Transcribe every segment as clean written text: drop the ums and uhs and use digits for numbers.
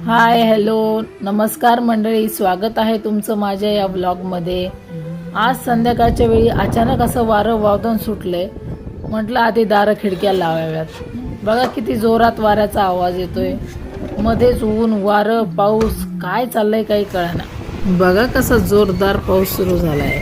Hi hello नमस्कार मंडळी, स्वागत आहे तुमचं माझ्या या व्लॉगमध्ये। आज संध्याकाळच्या वेळी अचानक असं वारं वादळून सुटले। म्हटलं आधी दारं खिडक्या लावाव्यात। बघा किती जोरात वाऱ्याचा आवाज येतोय, मध्येच ऊन वारं पाऊस काय चाललंय काही कळेना। बघा कसा जोरदार पाऊस सुरू झालाय।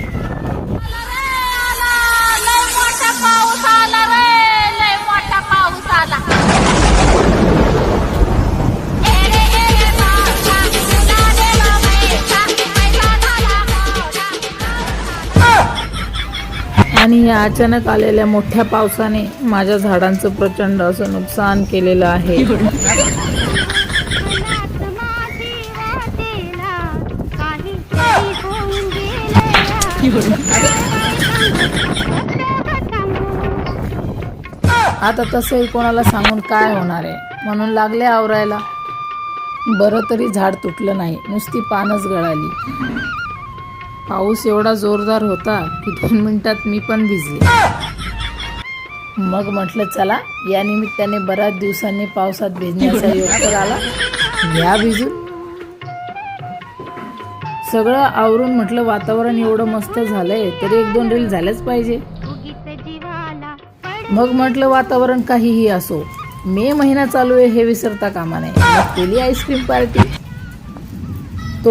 आणि या अचानक आलेल्या मोठ्या पावसाने माझ्या झाडांचं प्रचंड असं नुकसान केलेलं आहे। आता तसंही कोणाला सांगून काय होणार आहे, म्हणून लागले आवरायला। बरं तरी झाड तुटलं नाही, नुसती पानच गळाली। पाऊस एवढा जोरदार होता की 2 मिनिटात मी पण भिजले। मग म्हटलं चला या निमित्ताने बऱ्याच दिवसांनी पावसात भिजण्याचा योग तर आला, या भिजून। सगळं आवरून म्हटलं वातावरण एवढं मस्त झालंय तरी 1-2 रील झाल्याच पाहिजे। मग म्हटलं वातावरण काहीही असो, मे महिना चालू आहे हे विसरता कामा नये। केली आईस्क्रीम पार्टी।